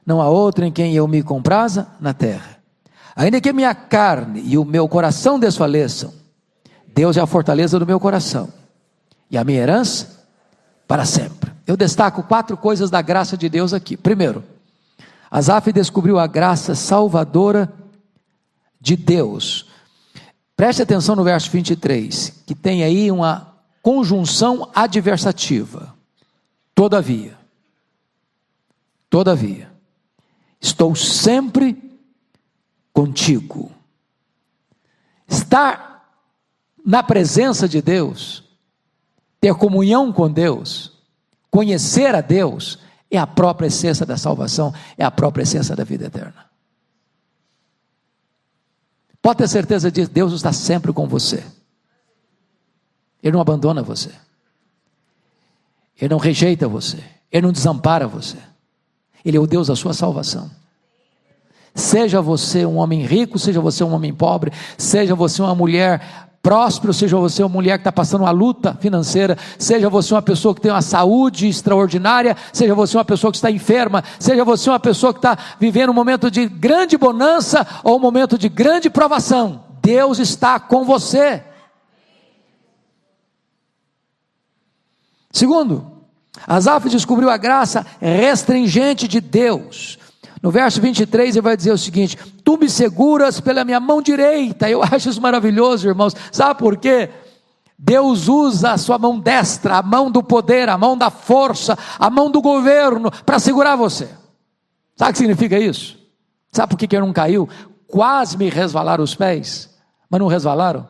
Não há outro em quem eu me compraza na terra. Ainda que a minha carne e o meu coração desfaleçam, Deus é a fortaleza do meu coração e a minha herança para sempre. Eu destaco 4 coisas da graça de Deus aqui. Primeiro, Asaf descobriu a graça salvadora de Deus. Preste atenção no verso 23, que tem aí uma conjunção adversativa. Todavia, estou sempre contigo. Estar na presença de Deus, ter comunhão com Deus, conhecer a Deus, é a própria essência da salvação, é a própria essência da vida eterna. Pode ter certeza disso, Deus está sempre com você. Ele não abandona você. Ele não rejeita você. Ele não desampara você. Ele é o Deus da sua salvação. Seja você um homem rico, seja você um homem pobre, seja você uma mulher próspera, seja você uma mulher que está passando uma luta financeira, seja você uma pessoa que tem uma saúde extraordinária, seja você uma pessoa que está enferma, seja você uma pessoa que está vivendo um momento de grande bonança ou um momento de grande provação, Deus está com você. Segundo, Asaf descobriu a graça restringente de Deus. No verso 23 ele vai dizer o seguinte: tu me seguras pela minha mão direita. Eu acho isso maravilhoso, irmãos. Sabe por quê? Deus usa a sua mão destra, a mão do poder, a mão da força, a mão do governo, para segurar você. Sabe o que significa isso? Sabe por que ele não caiu? Quase me resvalaram os pés, mas não resvalaram.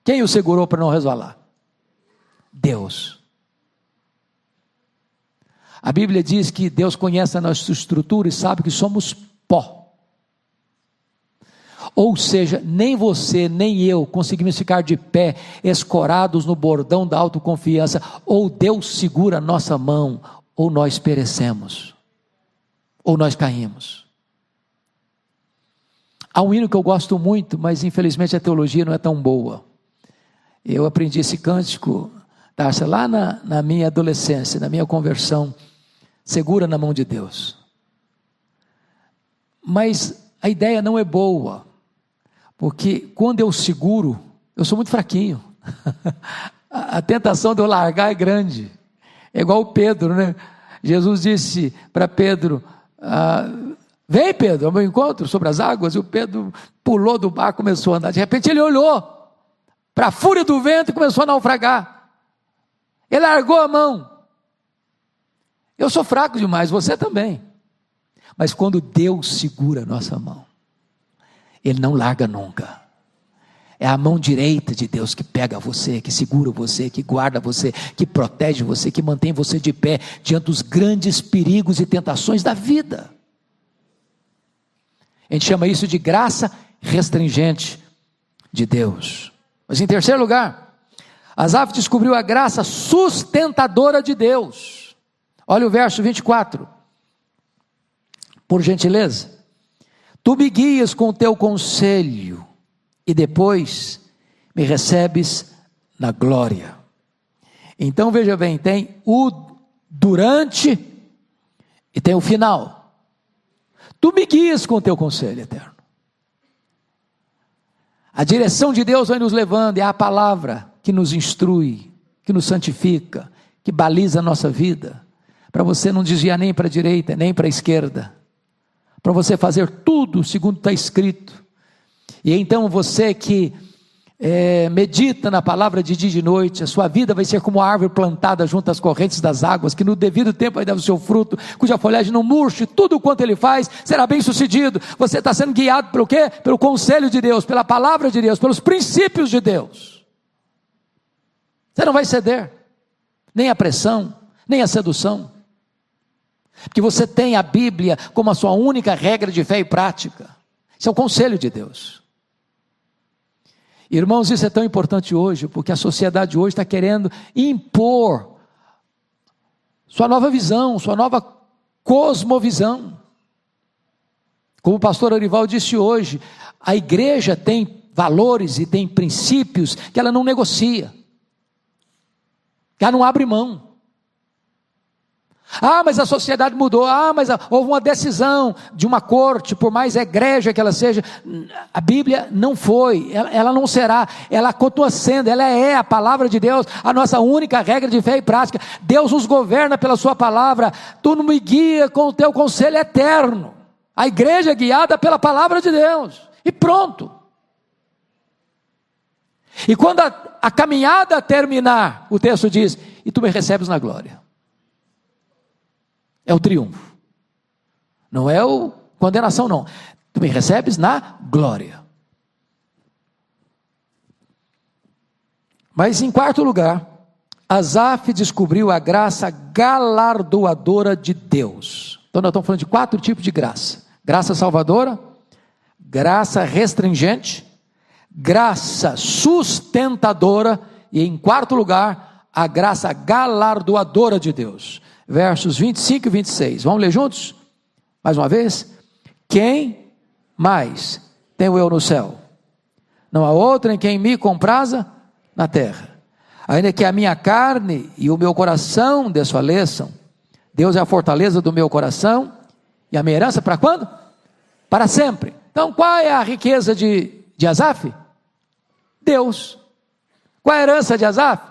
Quem o segurou para não resvalar? Deus. A Bíblia diz que Deus conhece a nossa estrutura e sabe que somos pó. Ou seja, nem você, nem eu conseguimos ficar de pé, escorados no bordão da autoconfiança. Ou Deus segura a nossa mão, ou nós perecemos, ou nós caímos. Há um hino que eu gosto muito, mas infelizmente a teologia não é tão boa. Eu aprendi esse cântico, Tarsa, lá na minha adolescência, na minha conversão. Segura na mão de Deus. Mas a ideia não é boa, porque quando eu seguro, eu sou muito fraquinho. A tentação de eu largar é grande. É igual o Pedro, né? Jesus disse para Pedro: vem, Pedro, ao meu encontro sobre as águas. E o Pedro pulou do barco, começou a andar. De repente ele olhou para a fúria do vento e começou a naufragar. Ele largou a mão. Eu sou fraco demais, você também. Mas quando Deus segura a nossa mão, Ele não larga nunca. É a mão direita de Deus que pega você, que segura você, que guarda você, que protege você, que mantém você de pé diante dos grandes perigos e tentações da vida. A gente chama isso de graça restringente de Deus. Mas em terceiro lugar, Asaf descobriu a graça sustentadora de Deus. Olha o verso 24, por gentileza. Tu me guias com o teu conselho, e depois me recebes na glória. Então veja bem, tem o durante e tem o final. Tu me guias com o teu conselho eterno. A direção de Deus vai nos levando, é a palavra que nos instrui, que nos santifica, que baliza a nossa vida. Para você não desviar nem para a direita, nem para a esquerda. Para você fazer tudo segundo está escrito. E então você que medita na palavra de dia e de noite, a sua vida vai ser como uma árvore plantada junto às correntes das águas, que no devido tempo vai dar o seu fruto, cuja folhagem não murche, tudo quanto ele faz será bem sucedido. Você está sendo guiado pelo quê? Pelo conselho de Deus, pela palavra de Deus, pelos princípios de Deus. Você não vai ceder, nem à pressão, nem à sedução. Porque você tem a Bíblia como a sua única regra de fé e prática. Isso é o conselho de Deus. Irmãos, isso é tão importante hoje, porque a sociedade hoje está querendo impor sua nova visão, sua nova cosmovisão. Como o pastor Arival disse hoje, a igreja tem valores e tem princípios que ela não negocia, que ela não abre mão. Mas a sociedade mudou, mas houve uma decisão de uma corte, por mais egrégia que ela seja. A Bíblia não foi, ela não será, ela continua sendo, ela é a palavra de Deus, a nossa única regra de fé e prática. Deus nos governa pela sua palavra. Tu não me guia com o teu conselho eterno. A igreja é guiada pela palavra de Deus, e pronto. E quando a caminhada terminar, o texto diz: e tu me recebes na glória. É o triunfo, não é a condenação, não. Tu me recebes na glória. Mas em quarto lugar, Asaf descobriu a graça galardoadora de Deus. Então nós estamos falando de 4 tipos de graça: graça salvadora, graça restringente, graça sustentadora e, em quarto lugar, a graça galardoadora de Deus. Versos 25 e 26, vamos ler juntos? Mais uma vez. Quem mais tenho eu no céu? Não há outro em quem me compraza na terra. Ainda que a minha carne e o meu coração desfaleçam, Deus é a fortaleza do meu coração, e a minha herança para quando? Para sempre. Então qual é a riqueza de Asaf? Deus. Qual é a herança de Asaf?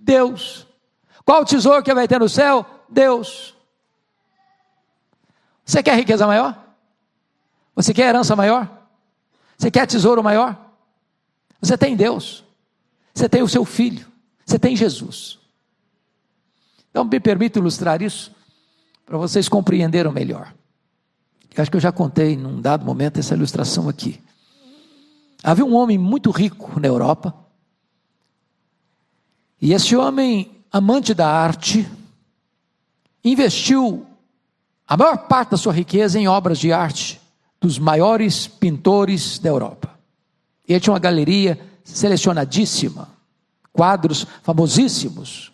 Deus. Qual o tesouro que vai ter no céu? Deus. Você quer riqueza maior? Você quer herança maior? Você quer tesouro maior? Você tem Deus. Você tem o seu Filho. Você tem Jesus. Então me permito ilustrar isso para vocês compreenderem melhor. Acho que eu já contei num dado momento essa ilustração aqui. Havia um homem muito rico na Europa, e esse homem, amante da arte, investiu a maior parte da sua riqueza em obras de arte dos maiores pintores da Europa. Ele tinha uma galeria selecionadíssima, quadros famosíssimos.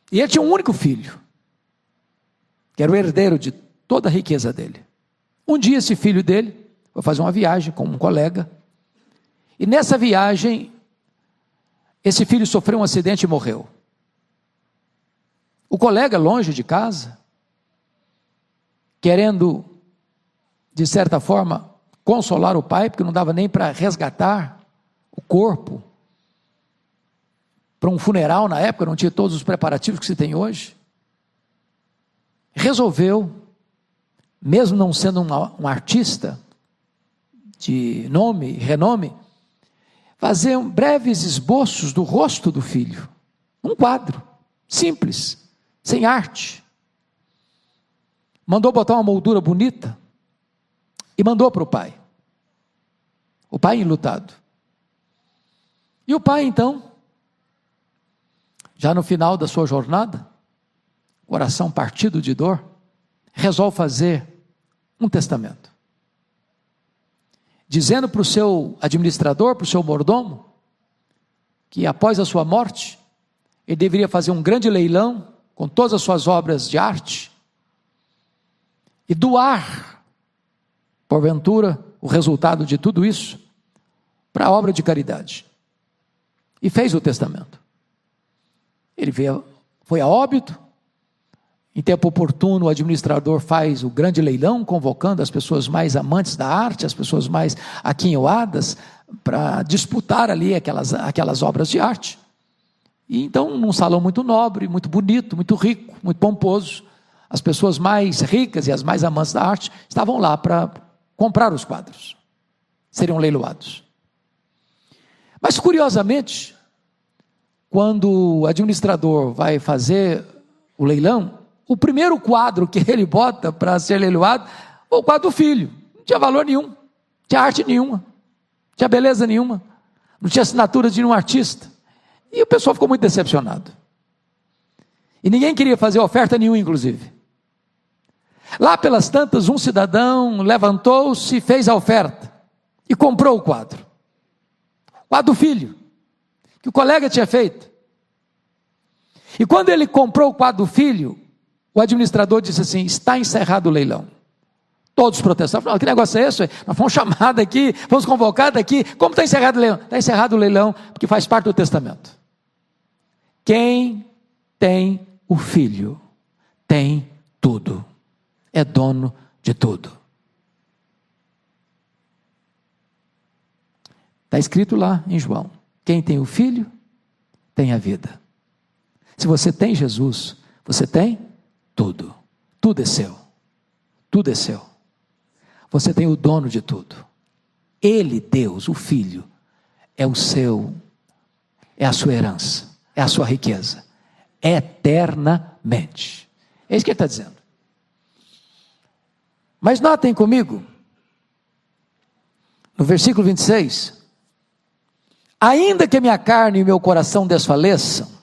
E ele tinha um único filho, que era o herdeiro de toda a riqueza dele. Um dia esse filho dele foi fazer uma viagem com um colega, e nessa viagem, esse filho sofreu um acidente e morreu. O colega, longe de casa, querendo, de certa forma, consolar o pai, porque não dava nem para resgatar o corpo para um funeral na época, não tinha todos os preparativos que se tem hoje, resolveu, mesmo não sendo um artista de nome e renome, fazer breves esboços do rosto do filho, um quadro simples, sem arte. Mandou botar uma moldura bonita e mandou para o pai enlutado. E o pai então, já no final da sua jornada, coração partido de dor, resolve fazer um testamento, dizendo para o seu administrador, para o seu mordomo, que após a sua morte, ele deveria fazer um grande leilão, com todas as suas obras de arte, e doar, porventura, o resultado de tudo isso, para a obra de caridade. E fez o testamento. Ele foi a óbito, em tempo oportuno o administrador faz o grande leilão, convocando as pessoas mais amantes da arte, as pessoas mais aquinhoadas, para disputar ali aquelas obras de arte. E então, num salão muito nobre, muito bonito, muito rico, muito pomposo, as pessoas mais ricas e as mais amantes da arte estavam lá para comprar os quadros, seriam leiloados. Mas curiosamente, quando o administrador vai fazer o leilão, o primeiro quadro que ele bota para ser leiloado foi o quadro do filho. Não tinha valor nenhum, não tinha arte nenhuma, não tinha beleza nenhuma, não tinha assinatura de nenhum artista. E o pessoal ficou muito decepcionado. E ninguém queria fazer oferta nenhuma, inclusive. Lá pelas tantas, um cidadão levantou-se, fez a oferta e comprou o quadro. O quadro do filho, que o colega tinha feito. E quando ele comprou o quadro do filho, o administrador disse assim: está encerrado o leilão. Todos protestaram, falaram: que negócio é esse? Nós fomos chamados aqui, fomos convocados aqui, como está encerrado o leilão? Está encerrado o leilão, porque faz parte do testamento. Quem tem o filho, tem tudo, é dono de tudo. Está escrito lá em João: quem tem o filho, tem a vida. Se você tem Jesus, você tem tudo. Tudo é seu. Tudo é seu. Você tem o dono de tudo. Ele, Deus, o Filho, é o seu, é a sua herança, é a sua riqueza, eternamente. É isso que ele está dizendo. Mas notem comigo, no versículo 26, ainda que minha carne e meu coração desfaleçam,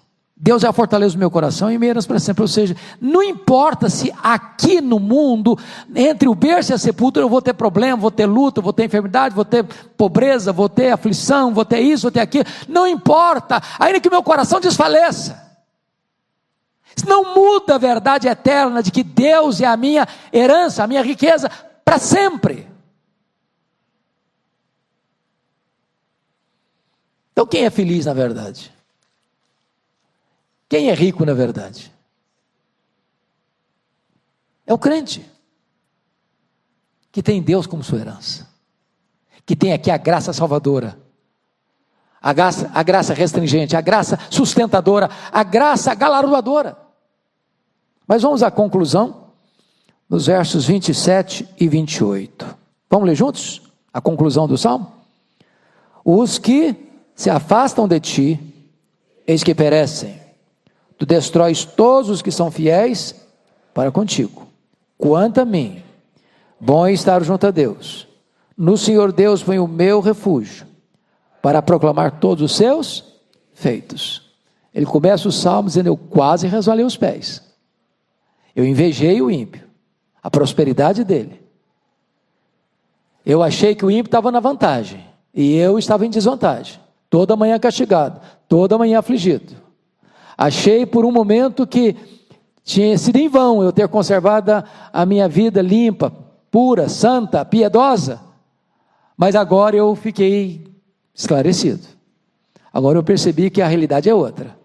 Deus é a fortaleza do meu coração e me herança para sempre. Ou seja, não importa se aqui no mundo, entre o berço e a sepultura, eu vou ter problema, vou ter luta, vou ter enfermidade, vou ter pobreza, vou ter aflição, vou ter isso, vou ter aquilo. Não importa, ainda que meu coração desfaleça. Isso não muda a verdade eterna de que Deus é a minha herança, a minha riqueza para sempre. Então quem é feliz na verdade? Quem é rico na verdade? É o crente, que tem Deus como sua herança, que tem aqui a graça salvadora, a graça restringente, a graça sustentadora, a graça galardoadora. Mas vamos à conclusão, nos versos 27 e 28. Vamos ler juntos a conclusão do Salmo? Os que se afastam de ti, eis que perecem. Tu destróis todos os que são fiéis para contigo. Quanto a mim, bom é estar junto a Deus. No Senhor Deus põe o meu refúgio, para proclamar todos os seus feitos. Ele começa o salmo dizendo: eu quase resvalei os pés. Eu invejei o ímpio, a prosperidade dele. Eu achei que o ímpio estava na vantagem, e eu estava em desvantagem. Toda manhã castigado, toda manhã afligido. Achei por um momento que tinha sido em vão eu ter conservado a minha vida limpa, pura, santa, piedosa. Mas agora eu fiquei esclarecido. Agora eu percebi que a realidade é outra.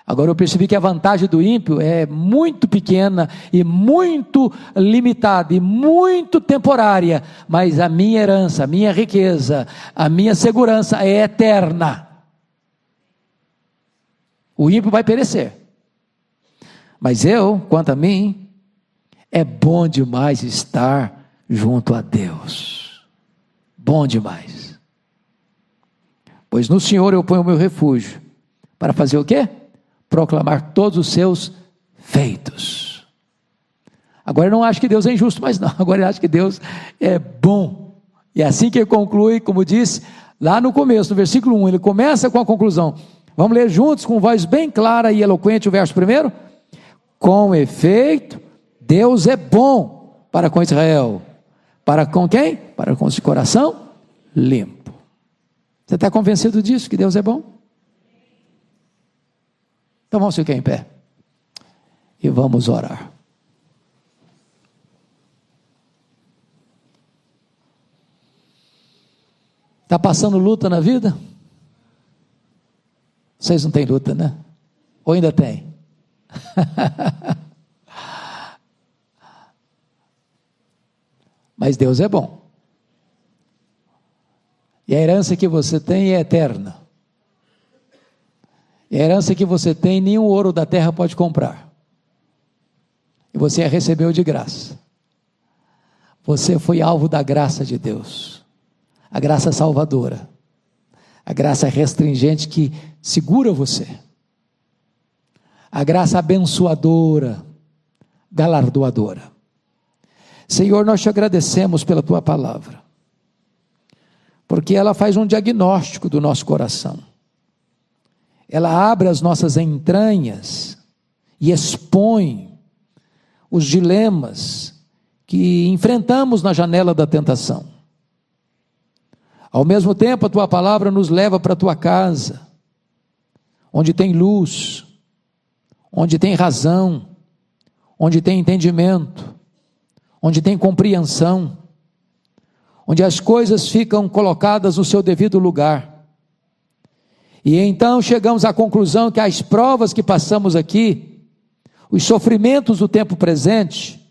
Agora eu percebi que a vantagem do ímpio é muito pequena e muito limitada e muito temporária, mas a minha herança, a minha riqueza, a minha segurança é eterna. O ímpio vai perecer, mas eu, quanto a mim, é bom demais estar junto a Deus. Bom demais. Pois no Senhor eu ponho o meu refúgio, para fazer o quê? Proclamar todos os seus feitos. Agora eu não acho que Deus é injusto, mas não, agora eu acho que Deus é bom. E é assim que ele conclui, como disse lá no começo, no versículo 1, ele começa com a conclusão. Vamos ler juntos com voz bem clara e eloquente o verso primeiro? Com efeito, Deus é bom para com Israel. Para com quem? Para com esse coração limpo. Você está convencido disso, que Deus é bom? Então vamos ficar em pé e vamos orar. Está passando luta na vida? Vocês não têm luta, né? Ou ainda tem? Mas Deus é bom. E a herança que você tem é eterna. E a herança que você tem, nenhum ouro da terra pode comprar. E você a recebeu de graça. Você foi alvo da graça de Deus. A graça salvadora. A graça restringente que segura você. A graça abençoadora, galardoadora. Senhor, nós te agradecemos pela tua palavra. Porque ela faz um diagnóstico do nosso coração. Ela abre as nossas entranhas e expõe os dilemas que enfrentamos na janela da tentação. Ao mesmo tempo, a tua palavra nos leva para a tua casa, onde tem luz, onde tem razão, onde tem entendimento, onde tem compreensão, onde as coisas ficam colocadas no seu devido lugar. E então chegamos à conclusão que as provas que passamos aqui, os sofrimentos do tempo presente,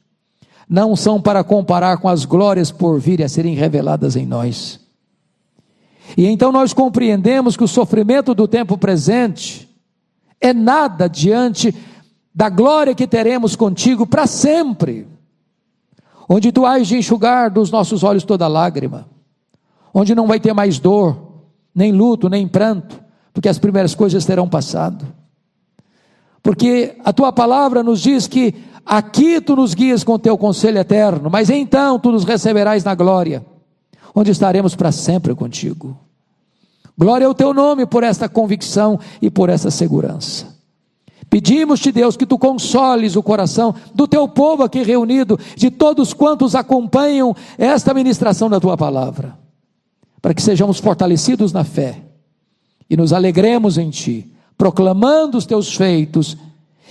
não são para comparar com as glórias por vir a serem reveladas em nós. E então nós compreendemos que o sofrimento do tempo presente é nada diante da glória que teremos contigo para sempre, onde tu hás de enxugar dos nossos olhos toda lágrima, onde não vai ter mais dor, nem luto, nem pranto, porque as primeiras coisas terão passado. Porque a tua palavra nos diz que aqui tu nos guias com teu conselho eterno, mas então tu nos receberás na glória, onde estaremos para sempre contigo. Glória ao teu nome por esta convicção e por essa segurança. Pedimos-te, Deus, que tu consoles o coração do teu povo aqui reunido, de todos quantos acompanham esta ministração da tua palavra, para que sejamos fortalecidos na fé e nos alegremos em ti, proclamando os teus feitos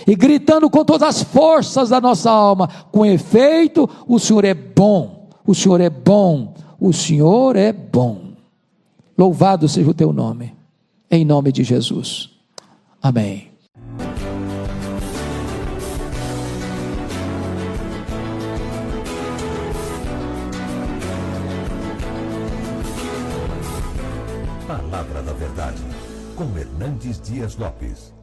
e gritando com todas as forças da nossa alma: com efeito, o Senhor é bom, o Senhor é bom, o Senhor é bom. Louvado seja o teu nome, em nome de Jesus. Amém. Palavra Palavra da Verdade, com Hernandes Dias Lopes.